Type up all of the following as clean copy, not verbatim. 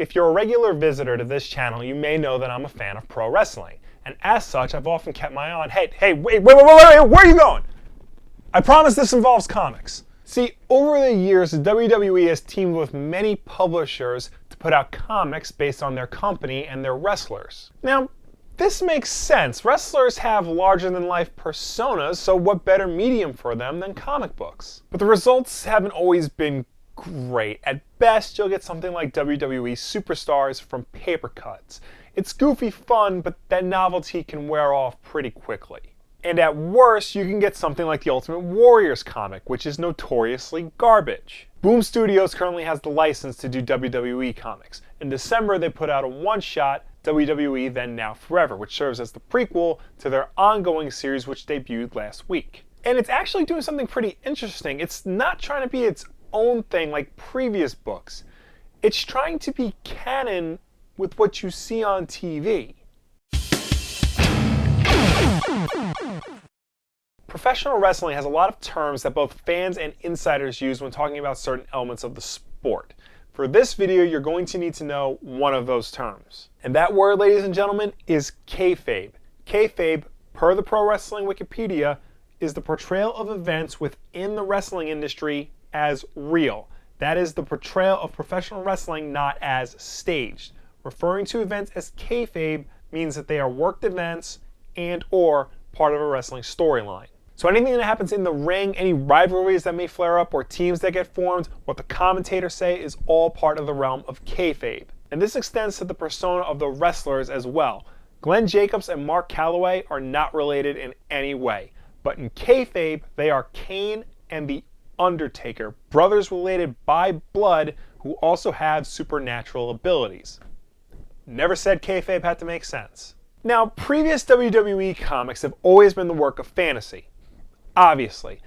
If you're a regular visitor to this channel, you may know that I'm a fan of pro wrestling. And as such, I've often kept my eye on, hey, wait, where are you going? I promise this involves comics. See, over the years, the WWE has teamed with many publishers to put out comics based on their company and their wrestlers. Now, this makes sense. Wrestlers have larger-than-life personas, so what better medium for them than comic books? But the results haven't always been great. At best, you'll get something like WWE Superstars from paper cuts. It's goofy fun, but that novelty can wear off pretty quickly. And at worst, you can get something like the Ultimate Warriors comic, which is notoriously garbage. Boom Studios currently has the license to do WWE comics. In December, they put out a one-shot, WWE Then Now Forever, which serves as the prequel to their ongoing series which debuted last week. And it's actually doing something pretty interesting. It's not trying to be its own thing like previous books. It's trying to be canon with what you see on TV. Professional wrestling has a lot of terms that both fans and insiders use when talking about certain elements of the sport. For this video, you're going to need to know one of those terms. And that word, ladies and gentlemen, is kayfabe. Kayfabe, per the Pro Wrestling Wikipedia, is the portrayal of events within the wrestling industry as real. That is the portrayal of professional wrestling not as staged. Referring to events as kayfabe means that they are worked events and or part of a wrestling storyline. So anything that happens in the ring, any rivalries that may flare up or teams that get formed, what the commentators say is all part of the realm of kayfabe. And this extends to the persona of the wrestlers as well. Glenn Jacobs and Mark Calloway are not related in any way. But in kayfabe, they are Kane and the Undertaker, brothers related by blood who also have supernatural abilities. Never said kayfabe had to make sense. Now, previous WWE comics have always been the work of fantasy, obviously,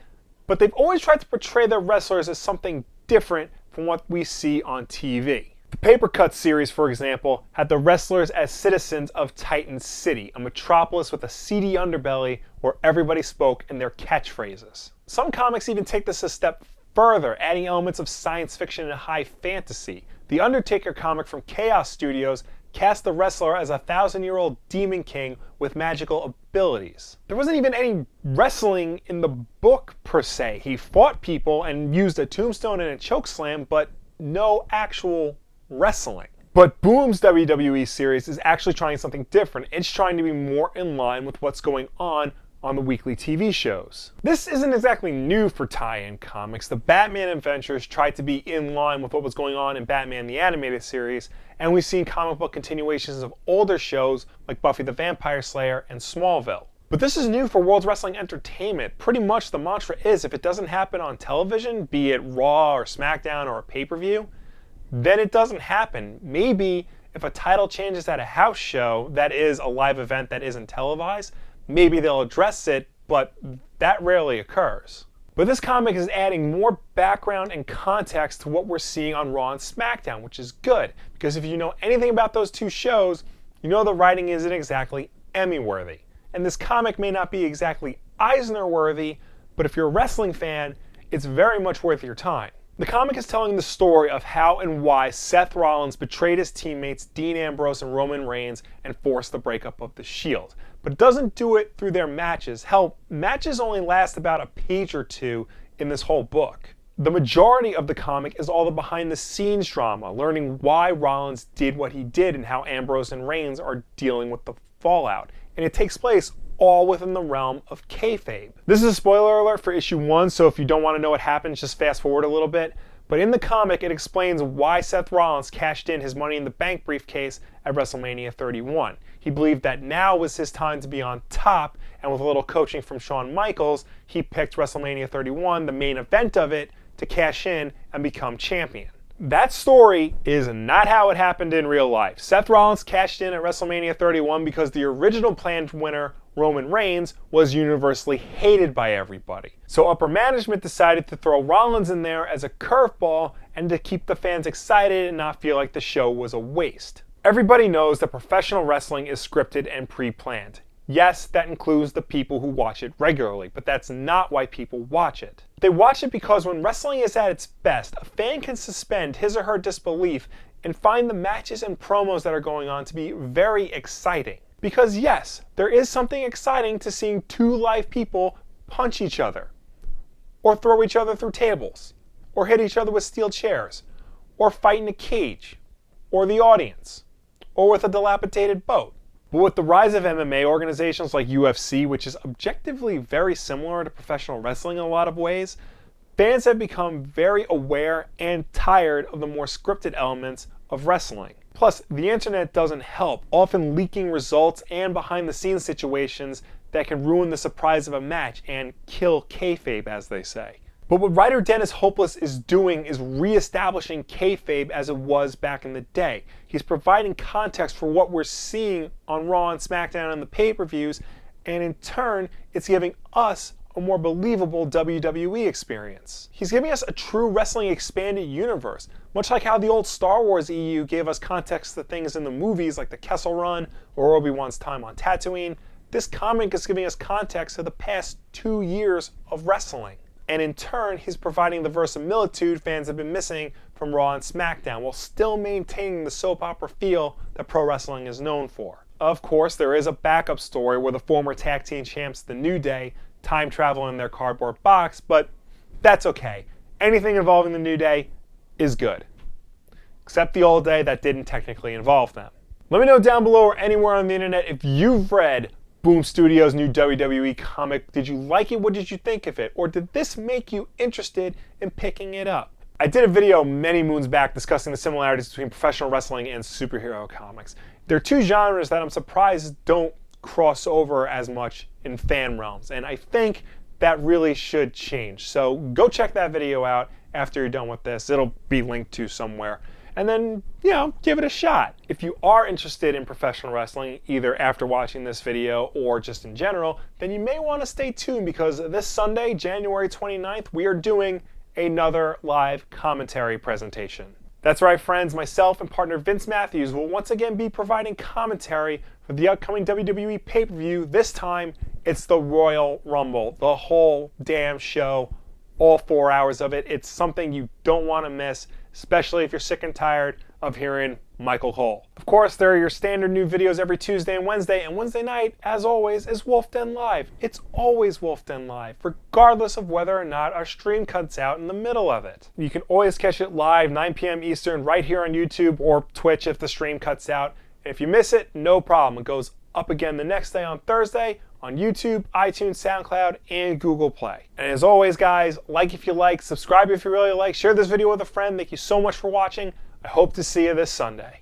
but they've always tried to portray their wrestlers as something different from what we see on TV. The Paper Cut series, for example, had the wrestlers as citizens of Titan City, a metropolis with a seedy underbelly where everybody spoke in their catchphrases. Some comics even take this a step further, adding elements of science fiction and high fantasy. The Undertaker comic from Chaos Studios cast the wrestler as a 1,000-year-old demon king with magical abilities. There wasn't even any wrestling in the book per se. He fought people and used a tombstone and a chokeslam, but no actual wrestling. But Boom's WWE series is actually trying something different. It's trying to be more in line with what's going on the weekly TV shows. This isn't exactly new for tie-in comics. The Batman adventures tried to be in line with what was going on in Batman the Animated Series, and we've seen comic book continuations of older shows like Buffy the Vampire Slayer and Smallville. But this is new for World Wrestling Entertainment. Pretty much the mantra is if it doesn't happen on television, be it Raw or Smackdown or a pay-per-view, then it doesn't happen. Maybe if a title changes at a house show that is a live event that isn't televised, maybe they'll address it, but that rarely occurs. But this comic is adding more background and context to what we're seeing on Raw and SmackDown, which is good, because if you know anything about those two shows, you know the writing isn't exactly Emmy-worthy. And this comic may not be exactly Eisner-worthy, but if you're a wrestling fan, it's very much worth your time. The comic is telling the story of how and why Seth Rollins betrayed his teammates Dean Ambrose and Roman Reigns and forced the breakup of the Shield. But it doesn't do it through their matches. Hell, matches only last about a page or two in this whole book. The majority of the comic is all the behind-the-scenes drama, learning why Rollins did what he did and how Ambrose and Reigns are dealing with the fallout. And it takes place all within the realm of kayfabe. This is a spoiler alert for issue 1, so if you don't want to know what happens, just fast forward a little bit. But in the comic, it explains why Seth Rollins cashed in his Money in the Bank briefcase at WrestleMania 31. He believed that now was his time to be on top, and with a little coaching from Shawn Michaels, he picked WrestleMania 31, the main event of it, to cash in and become champion. That story is not how it happened in real life. Seth Rollins cashed in at WrestleMania 31 because the original planned winner, Roman Reigns, was universally hated by everybody. So upper management decided to throw Rollins in there as a curveball and to keep the fans excited and not feel like the show was a waste. Everybody knows that professional wrestling is scripted and pre-planned. Yes, that includes the people who watch it regularly, but that's not why people watch it. They watch it because when wrestling is at its best, a fan can suspend his or her disbelief and find the matches and promos that are going on to be very exciting. Because yes, there is something exciting to seeing two live people punch each other, or throw each other through tables, or hit each other with steel chairs, or fight in a cage, or the audience, or with a dilapidated boat. But with the rise of MMA, organizations like UFC, which is objectively very similar to professional wrestling in a lot of ways, fans have become very aware and tired of the more scripted elements of wrestling. Plus, the internet doesn't help, often leaking results and behind-the-scenes situations that can ruin the surprise of a match and kill kayfabe, as they say. But what writer Dennis Hopeless is doing is re-establishing kayfabe as it was back in the day. He's providing context for what we're seeing on Raw and Smackdown and the pay-per-views, and in turn, it's giving us a more believable WWE experience. He's giving us a true wrestling expanded universe, much like how the old Star Wars EU gave us context to things in the movies like the Kessel Run or Obi-Wan's time on Tatooine. This comic is giving us context to the past 2 years of wrestling. And in turn, he's providing the verisimilitude fans have been missing from Raw and SmackDown while still maintaining the soap opera feel that pro wrestling is known for. Of course, there is a backup story where the former tag team champs, The New Day, time travel in their cardboard box, but that's okay. Anything involving The New Day is good. Except the old day that didn't technically involve them. Let me know down below or anywhere on the internet if you've read Boom Studios' new WWE comic. Did you like it? What did you think of it? Or did this make you interested in picking it up? I did a video many moons back discussing the similarities between professional wrestling and superhero comics. They're two genres that I'm surprised don't cross over as much in fan realms, and I think that really should change. So go check that video out after you're done with this. It'll be linked to somewhere. And then, give it a shot. If you are interested in professional wrestling, either after watching this video or just in general, then you may want to stay tuned because this Sunday, January 29th, we are doing another live commentary presentation. That's right, friends. Myself and partner Vince Matthews will once again be providing commentary for the upcoming WWE pay-per-view. This time, it's the Royal Rumble, the whole damn show, all 4 hours of it. It's something you don't want to miss, especially if you're sick and tired of hearing Michael Cole. Of course, there are your standard new videos every Tuesday and Wednesday night, as always, is Wulff Den Live. It's always Wulff Den Live, regardless of whether or not our stream cuts out in the middle of it. You can always catch it live, 9 p.m. Eastern, right here on YouTube or Twitch if the stream cuts out. And if you miss it, no problem. It goes up again the next day on Thursday on YouTube, iTunes, SoundCloud, and Google Play. And as always, guys, like if you like, subscribe if you really like, share this video with a friend. Thank you so much for watching. I hope to see you this Sunday.